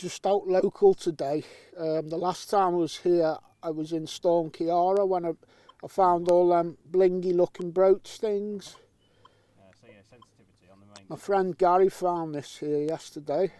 just out local today. The last time I was here, I was in Storm Ciara when I found all them blingy looking brooch things. So yeah, sensitivity on the main. My friend Gary found this here yesterday.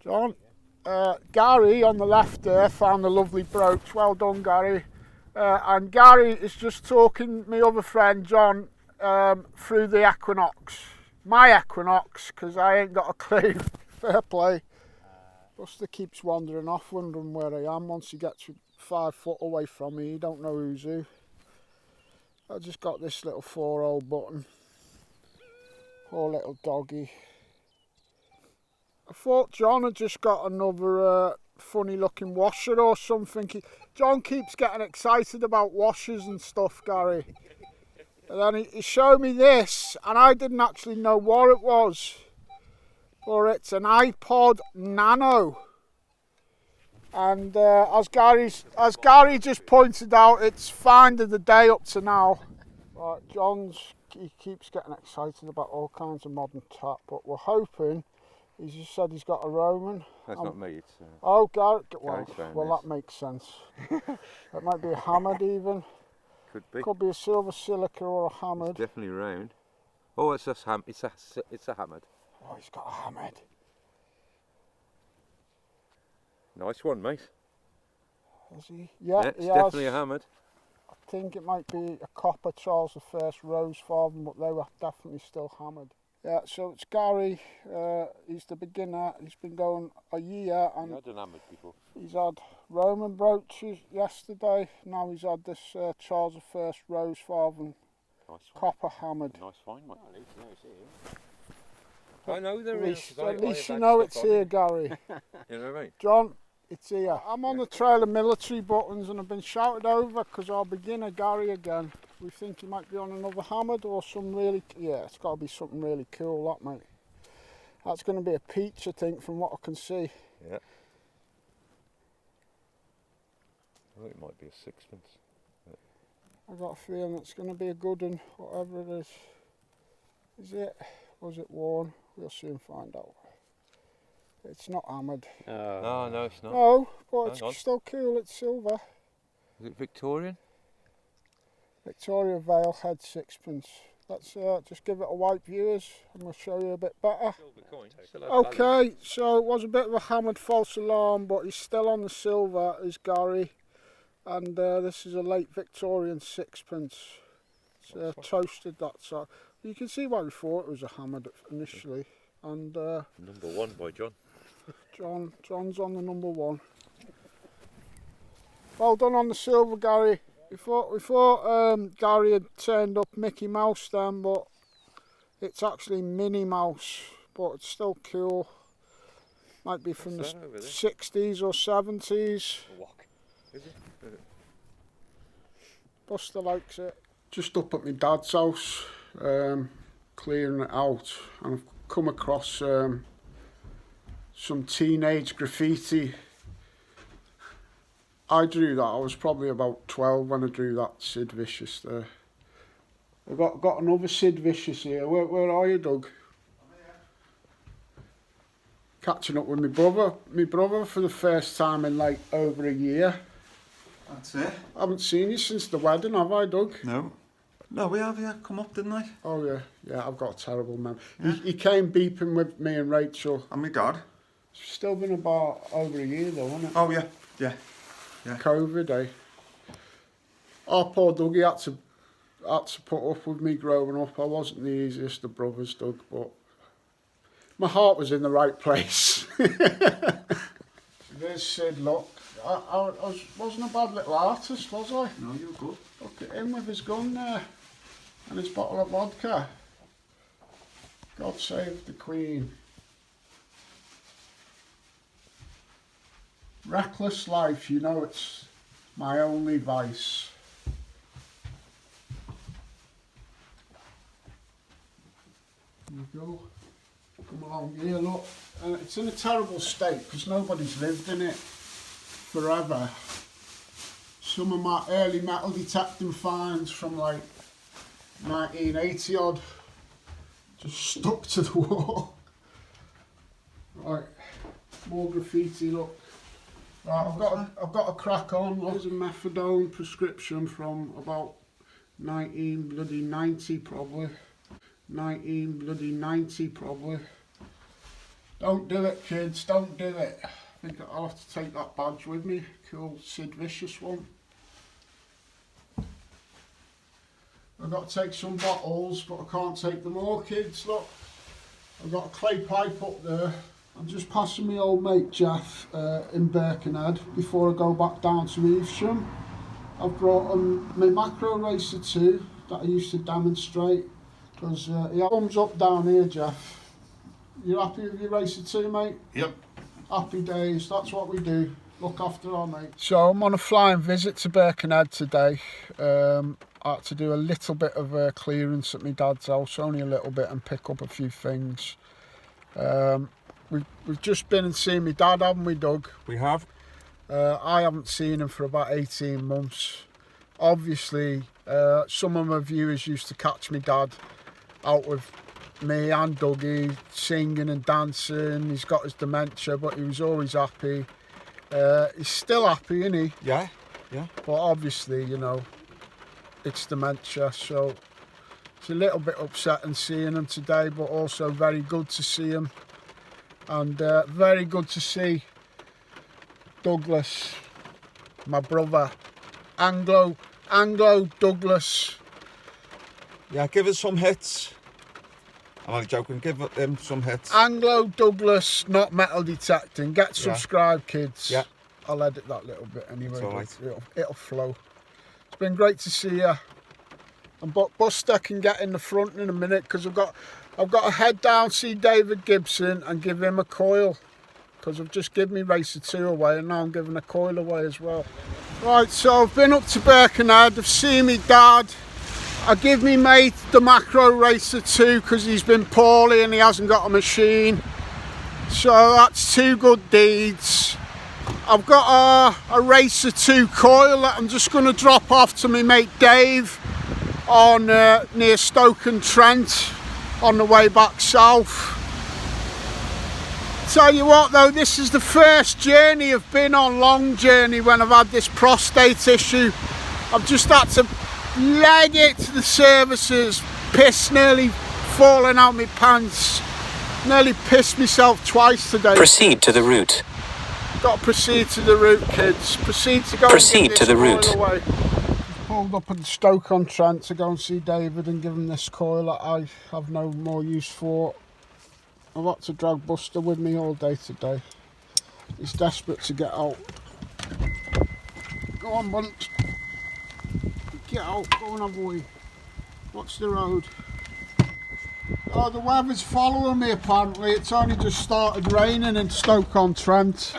John, Gary on the left there found a lovely brooch. Well done, Gary. And Gary is just talking my other friend John through the equinox. My equinox, because I ain't got a clue. Fair play. Buster keeps wandering off, wondering where I am. Once he gets 5 foot away from me, you don't know who's who. I just got this little 4-hole button. Poor little doggy. I thought John had just got another funny looking washer or something. John keeps getting excited about washers and stuff, Gary. And then he showed me this, and I didn't actually know what it was. But it's an iPod Nano. And as Gary just pointed out, it's find of the day up to now. Right, he keeps getting excited about all kinds of modern tap, but we're hoping. He's just said he's got a Roman. That's not me, it's... oh, Gary, well, that makes sense. That might be a hammered even. Could be. Could be a silver silica or a hammered. It's definitely round. Oh, it's a hammered. Oh, he's got a hammered. Nice one, mate. Is he? Yeah, it's definitely a hammered. I think it might be a copper Charles I rose farthing, but they were definitely still hammered. Yeah, so it's Gary. He's the beginner. He's been going a year, and He had an hammered before. He's had Roman brooches yesterday. Now he's had this Charles I rose farthing, copper hammered. Nice find, mate. I know there is. At least you know it's here, Gary. You know what I mean? John, it's here. I'm on the trail of military buttons, and I've been shouted over because our beginner Gary again. We think he might be on another hammered or some really... Yeah, it's got to be something really cool, that, mate. That's going to be a peach, I think, from what I can see. Yeah. I think it might be a sixpence. I got a feeling it's going to be a good one, whatever it is. Is it? Was it worn? We'll soon find out. It's not hammered. No, it's not. No, but it's still cool. It's silver. Is it Victorian? Victoria Vale head sixpence. Let's just give it a wipe, viewers, and we'll show you a bit better. Okay, so it was a bit of a hammered false alarm, but he's still on the silver, is Gary. And this is a late Victorian sixpence. It's toasted, that side. You can see why we thought it was a hammered initially. And number 1 by John. John's on the number 1. Well done on the silver, Gary. We thought Gary had turned up Mickey Mouse then, but it's actually Minnie Mouse, but it's still cool. Might be from the 60s or 70s. Is it? Buster likes it. Just up at my dad's house, clearing it out, and I've come across some teenage graffiti. I drew that. I was probably about 12 when I drew that Sid Vicious there. I've got another Sid Vicious here. Where are you, Doug? Catching up with my brother. My brother for the first time in like over a year. That's it. I haven't seen you since the wedding, have I, Doug? No. No, we have, yeah. Come up, didn't I? Oh, yeah. Yeah, I've got a terrible memory. Yeah. He came beeping with me and Rachel. And my dad. It's still been about over a year, though, hasn't it? Oh, yeah. Yeah. Yeah. COVID, eh? Our poor Dougie had to put up with me growing up. I wasn't the easiest of brothers, Doug, but my heart was in the right place. There's Sid, look. I wasn't a bad little artist, was I? No, you were good. Look at him with his gun there and his bottle of vodka. God save the Queen. Reckless life, you know, it's my only vice. There you go. Come along here, look. It's in a terrible state because nobody's lived in it forever. Some of my early metal detecting finds from like 1980 odd just stuck to the wall. more graffiti, look. Right, I've got a crack on. There's a methadone prescription from about 1990 probably. 1990 probably. Don't do it, kids, don't do it. I think I'll have to take that badge with me. Cool Sid Vicious one. I've got to take some bottles, but I can't take them all, kids, look. I've got a clay pipe up there. I'm just passing my old mate Jeff in Birkenhead before I go back down to Evesham. I've brought my Macro Racer 2 that I used to demonstrate, because he comes up down here, Jeff. You happy with your Racer 2, mate? Yep. Happy days, that's what we do. Look after our mate. So I'm on a flying visit to Birkenhead today. I had to do a little bit of clearance at my dad's house, only a little bit, and pick up a few things. We've just been and seen my dad, haven't we, Doug? We have. I haven't seen him for about 18 months. Obviously, some of my viewers used to catch my dad out with me and Dougie singing and dancing. He's got his dementia, but he was always happy. He's still happy, isn't he? Yeah, yeah. But obviously, you know, it's dementia, so it's a little bit upsetting seeing him today, but also very good to see him. And very good to see Douglas, my brother, Anglo Douglas. Yeah, give us some hits. I'm only joking, give him some hits. Anglo Douglas, not metal detecting. Get subscribed, kids. Yeah. I'll edit that little bit anyway. It's all right. It'll flow. It's been great to see you. And Buster can get in the front in a minute, because I've got to head down, see David Gibson and give him a coil, because I've just given me Racer 2 away and now I'm giving a coil away as well. Right, so I've been up to Birkenhead, I've seen me dad. I give me mate the Macro Racer 2 because he's been poorly and he hasn't got a machine. So that's two good deeds. I've got a Racer 2 coil that I'm just going to drop off to my mate Dave on near Stoke-on-Trent on the way back south. Tell you what though, this is the first journey I've been on, long journey, when I've had this prostate issue. I've just had to leg it to the services, piss nearly falling out my pants, nearly pissed myself twice today. Proceed to the route. Got to proceed to the route, kids. Proceed to go. Proceed to the route. Away. Pulled up at Stoke-on-Trent to go and see David and give him this coil that I have no more use for. I've got to drag Buster with me all day today. He's desperate to get out. Go on, Bunt. Get out, go and have a wee. Watch the road. Oh, the weather's following me apparently. It's only just started raining in Stoke-on-Trent.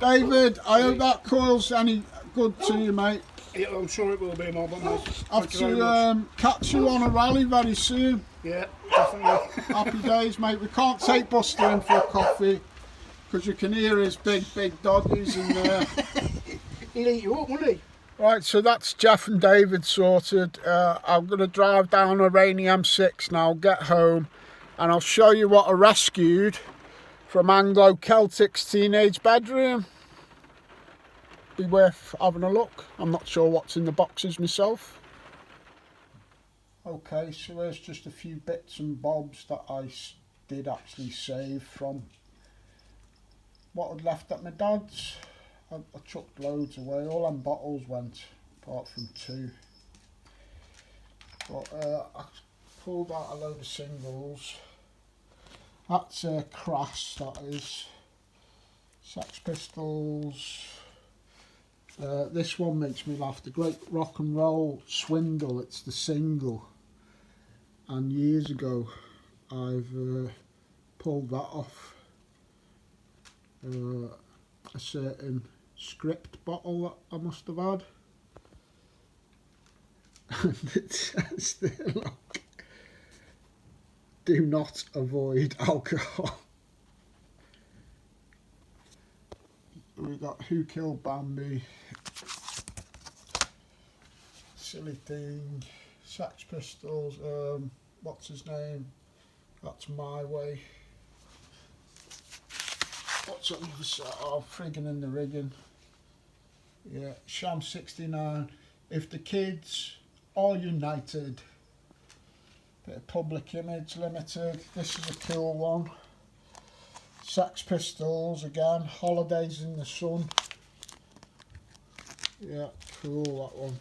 David, I hope that coil's any good to you, mate. Yeah, I'm sure it will be, my bum. Have to catch you on a rally very soon. Yeah, definitely. Happy days, mate. We can't take Buster in for a coffee because you can hear his big doggies in there. He'll eat you up, won't he? Right, so that's Jeff and David sorted. I'm going to drive down a rainy M6 now, get home, and I'll show you what I rescued from Anglo Celtic's teenage bedroom. Be worth having a look. I'm not sure what's in the boxes myself. Okay, so there's just a few bits and bobs that I did actually save from what I'd left at my dad's. I chucked loads away. All them bottles went, apart from two. But I pulled out a load of singles. That's Crass, that is. Sex Pistols. This one makes me laugh. The Great Rock and Roll Swindle. It's the single. And years ago, I've pulled that off a certain script bottle that I must have had. And it says there, look, do not avoid alcohol. We got Who Killed Bambi, Silly Thing, Sex Pistols, what's his name? That's My Way. what's on the other side? Oh, friggin' in the rigging. Yeah, Sham 69. If the kids are united. Bit of Public Image Limited. This is a cool one. Sex Pistols again. Holidays in the Sun. Yeah, cool that one.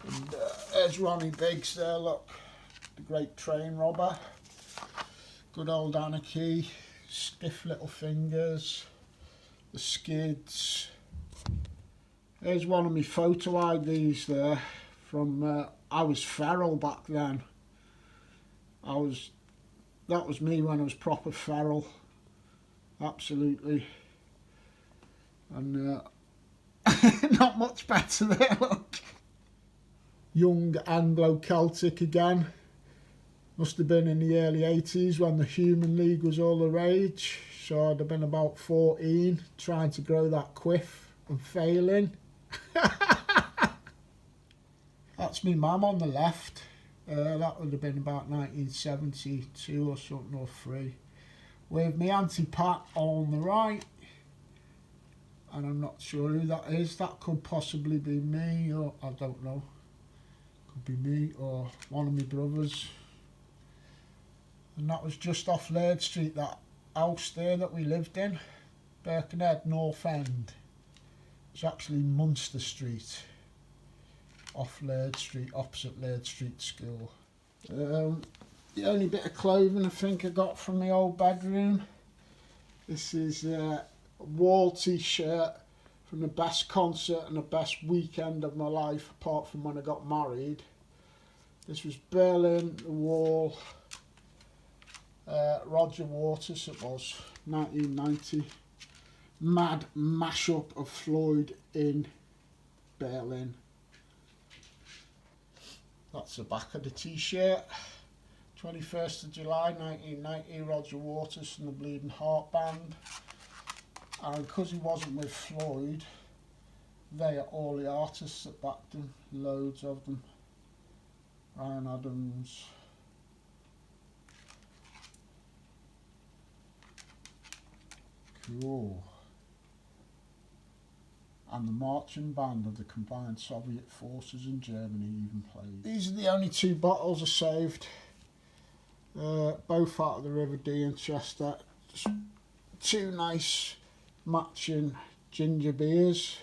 And there's Ronnie Biggs there, look. The Great Train Robber. Good old Anarchy. Stiff Little Fingers. The Skids. There's one of my photo IDs there from I was feral back then. That was me when I was proper feral. Absolutely. And not much better there, look. Young Anglo Celtic again. Must have been in the early 80s when the Human League was all the rage. So I'd have been about 14, trying to grow that quiff and failing. That's me mum on the left. That would have been about 1972 or something, or 3. With me Auntie Pat on the right. And I'm not sure who that is. That could possibly be me, or I don't know. Could be me or one of my brothers. And that was just off Laird Street, that house there that we lived in. Birkenhead, North End. It's actually Munster Street. Off Laird Street, opposite Laird Street School. The only bit of clothing I think I got from my old bedroom. This is a wall t-shirt from the best concert and the best weekend of my life, apart from when I got married. This was Berlin, the Wall, Roger Waters, it was 1990. Mad mashup of Floyd in Berlin. That's the back of the t-shirt. 21st of July 1990, Roger Waters from the Bleeding Heart Band. And because he wasn't with Floyd, they are all the artists that backed him, loads of them. Ryan Adams. Cool. And the marching band of the combined Soviet forces in Germany even played. These are the only 2 bottles I saved. Both out of the River Dee in Chester. Just 2 nice matching ginger beers.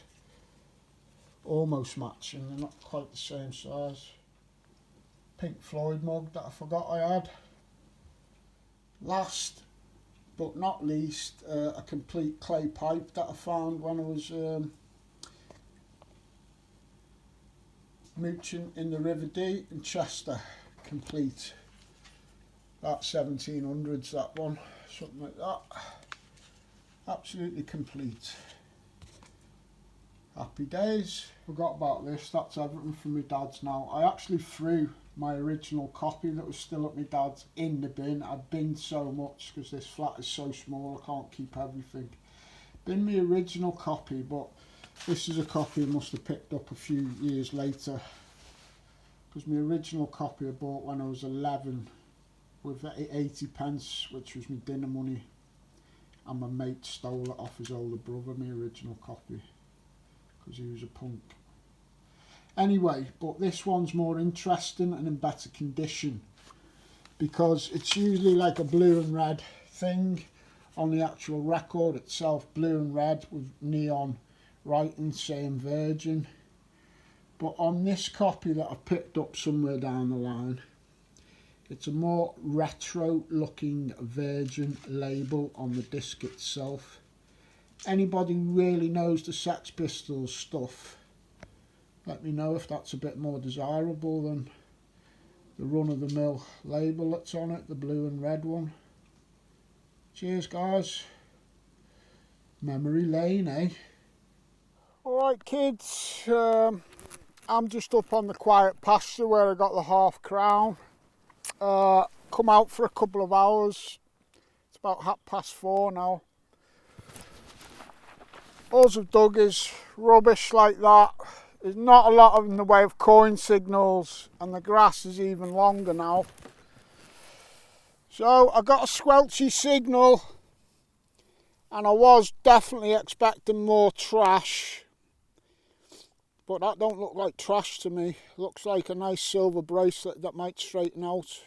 Almost matching, they're not quite the same size. Pink Floyd mug that I forgot I had. Last but not least, a complete clay pipe that I found when I was mooching in the River Dee in Chester. Complete. That 1700s, that one, something like that. Absolutely complete. Happy days. Forgot about this, that's everything from my dad's now. I actually threw my original copy that was still at my dad's in the bin. I binned so much because this flat is so small I can't keep everything. Binned my original copy, but this is a copy I must have picked up a few years later. Because my original copy I bought when I was 11 with 80 pence, which was my dinner money. And my mate stole it off his older brother, my original copy. Because he was a punk. Anyway, but this one's more interesting and in better condition. Because it's usually like a blue and red thing on the actual record itself. Blue and red with neon writing saying Virgin. But on this copy that I picked up somewhere down the line, it's a more retro looking Virgin label on the disc itself. Anybody who really knows the Sex Pistols stuff, let me know if that's a bit more desirable than the run-of-the-mill label that's on it, the blue and red one. Cheers guys. Memory lane, eh? Alright kids, I'm just up on the quiet pasture where I got the half crown. Come out for a couple of hours. It's about 4:30 now. All I've dug is rubbish like that. There's not a lot in the way of coin signals, and the grass is even longer now. So I got a squelchy signal And I was definitely expecting more trash, but that don't look like trash to me. Looks like a nice silver bracelet that might straighten out.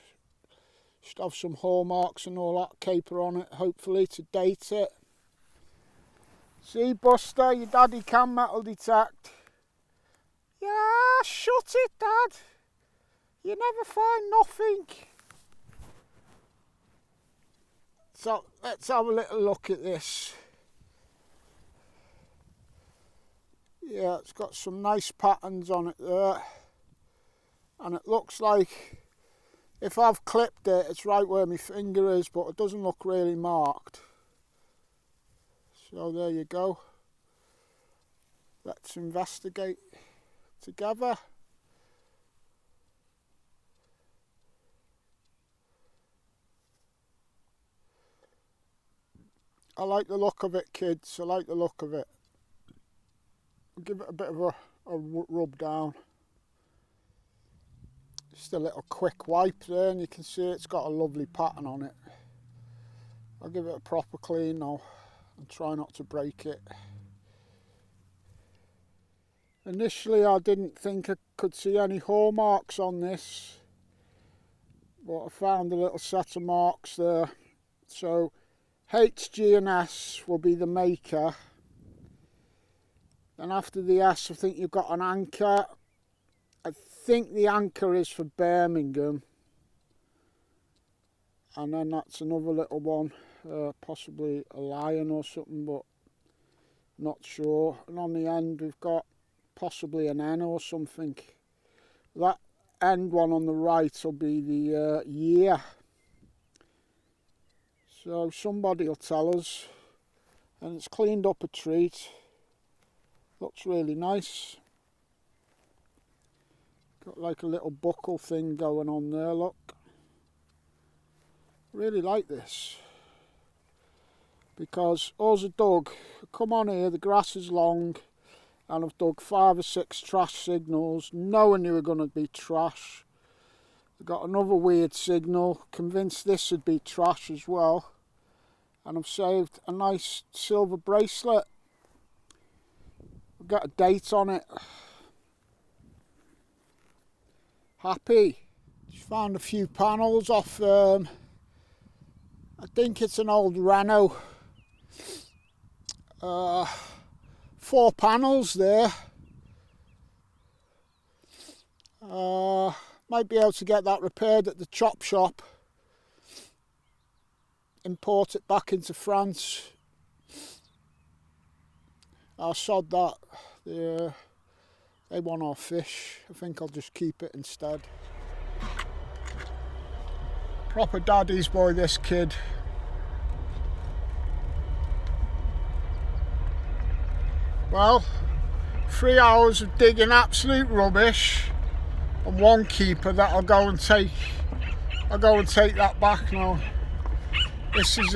Should have some hallmarks and all that caper on it, hopefully, to date it. See, Buster, your daddy can metal detect. Yeah, shut it, Dad. You never find nothing. So let's have a little look at this. Yeah, it's got some nice patterns on it there. And it looks like if I've clipped it, it's right where my finger is, but it doesn't look really marked. So there you go. Let's investigate together. I like the look of it, kids. I like the look of it. I'll give it a bit of a rub down. Just a little quick wipe there, and you can see it's got a lovely pattern on it. I'll give it a proper clean now and try not to break it. Initially I didn't think I could see any hallmarks on this, but I found a little set of marks there. So HG&S will be the maker, and after the S I think you've got an anchor. I think the anchor is for Birmingham, and then that's another little one, possibly a lion or something, but not sure. And on the end we've got possibly an N or something. That end one on the right will be the year. So somebody will tell us. And it's cleaned up a treat. Looks really nice. Got like a little buckle thing going on there, look. Really like this. Because all's I dug, come on here, the grass is long, and I've dug 5 or 6 trash signals, knowing they were going to be trash. I got another weird signal, convinced this would be trash as well. And I've saved a nice silver bracelet. I've got a date on it. Happy. Just found a few panels off, I think it's an old Renault. 4 panels there. Might be able to get that repaired at the chop shop. Import it back into France. I'll sod that. They want our fish. I think I'll just keep it instead. Proper daddy's boy, this kid. Well, 3 hours of digging absolute rubbish and one keeper that I'll go and take that back now. This is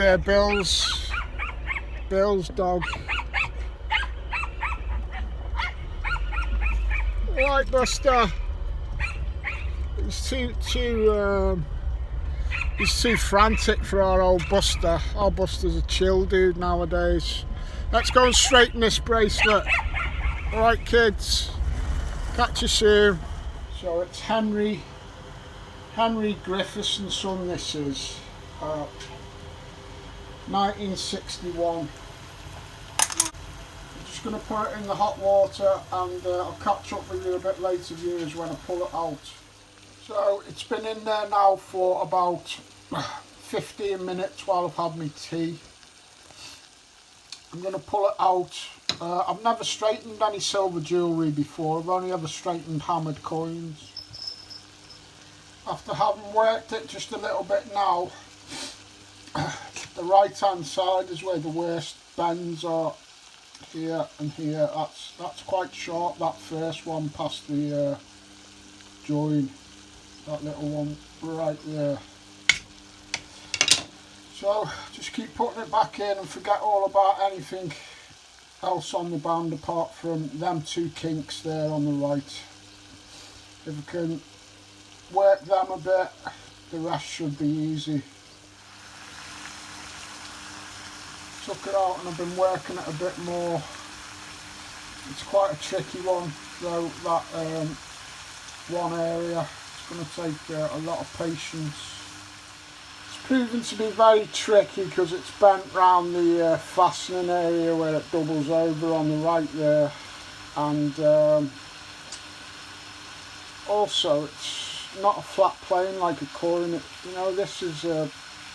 Bill's dog. Right, Buster. He's too frantic for our old Buster. Our Buster's a chill dude nowadays. Let's go and straighten this bracelet. Alright kids, catch you soon. So it's Henry Griffiths and Son, this is. 1961. I'm just going to put it in the hot water, and I'll catch up with you a bit later, viewers, when I pull it out. So it's been in there now for about 15 minutes while I've had my tea. I'm going to pull it out. I've never straightened any silver jewellery before. I've only ever straightened hammered coins. After having worked it just a little bit now, the right hand side is where the worst bends are, here and here. That's quite sharp, that first one past the join, that little one right there. So just keep putting it back in and forget all about anything else on the band apart from them 2 kinks there on the right. If we can work them a bit, the rest should be easy. took it out and I've been working it a bit more. It's quite a tricky one though, that one area. It's going to take a lot of patience. It's proven to be very tricky because it's bent round the fastening area where it doubles over on the right there, and also it's not a flat plane like a coin. You know, this is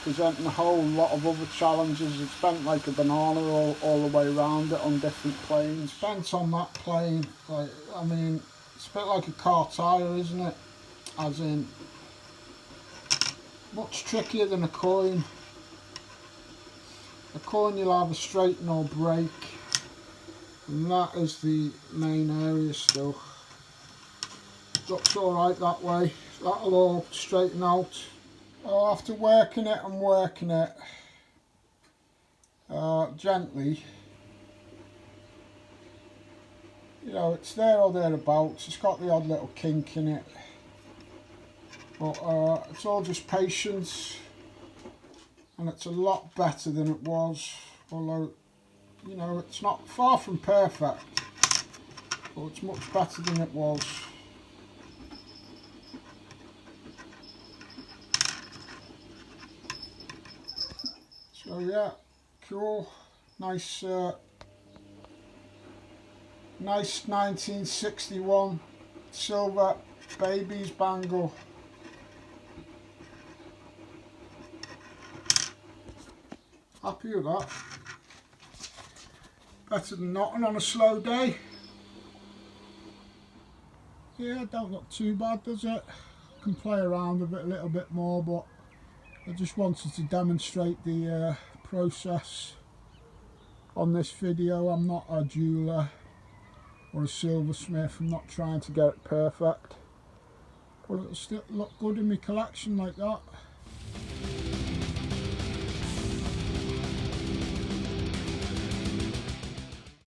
presenting a whole lot of other challenges. It's bent like a banana all the way around it on different planes. Bent on that plane, like, I mean, it's a bit like a car tyre, isn't it? As in, much trickier than a coin. A coin you'll either straighten or break, and that is the main area still. Looks alright that way, that'll all straighten out. Oh, after working it and working it gently, you know, it's there or thereabouts. It's got the odd little kink in it, but it's all just patience, and it's a lot better than it was, although, you know, it's not far from perfect, but it's much better than it was. So yeah, cool, nice 1961 silver baby's bangle. Happy with that. Better than nothing on a slow day. Yeah, don't look too bad, does it? Can play around with it a little bit more, but I just wanted to demonstrate the process on this video. I'm not a jeweler or a silversmith. I'm not trying to get it perfect, but it'll still look good in my collection like that.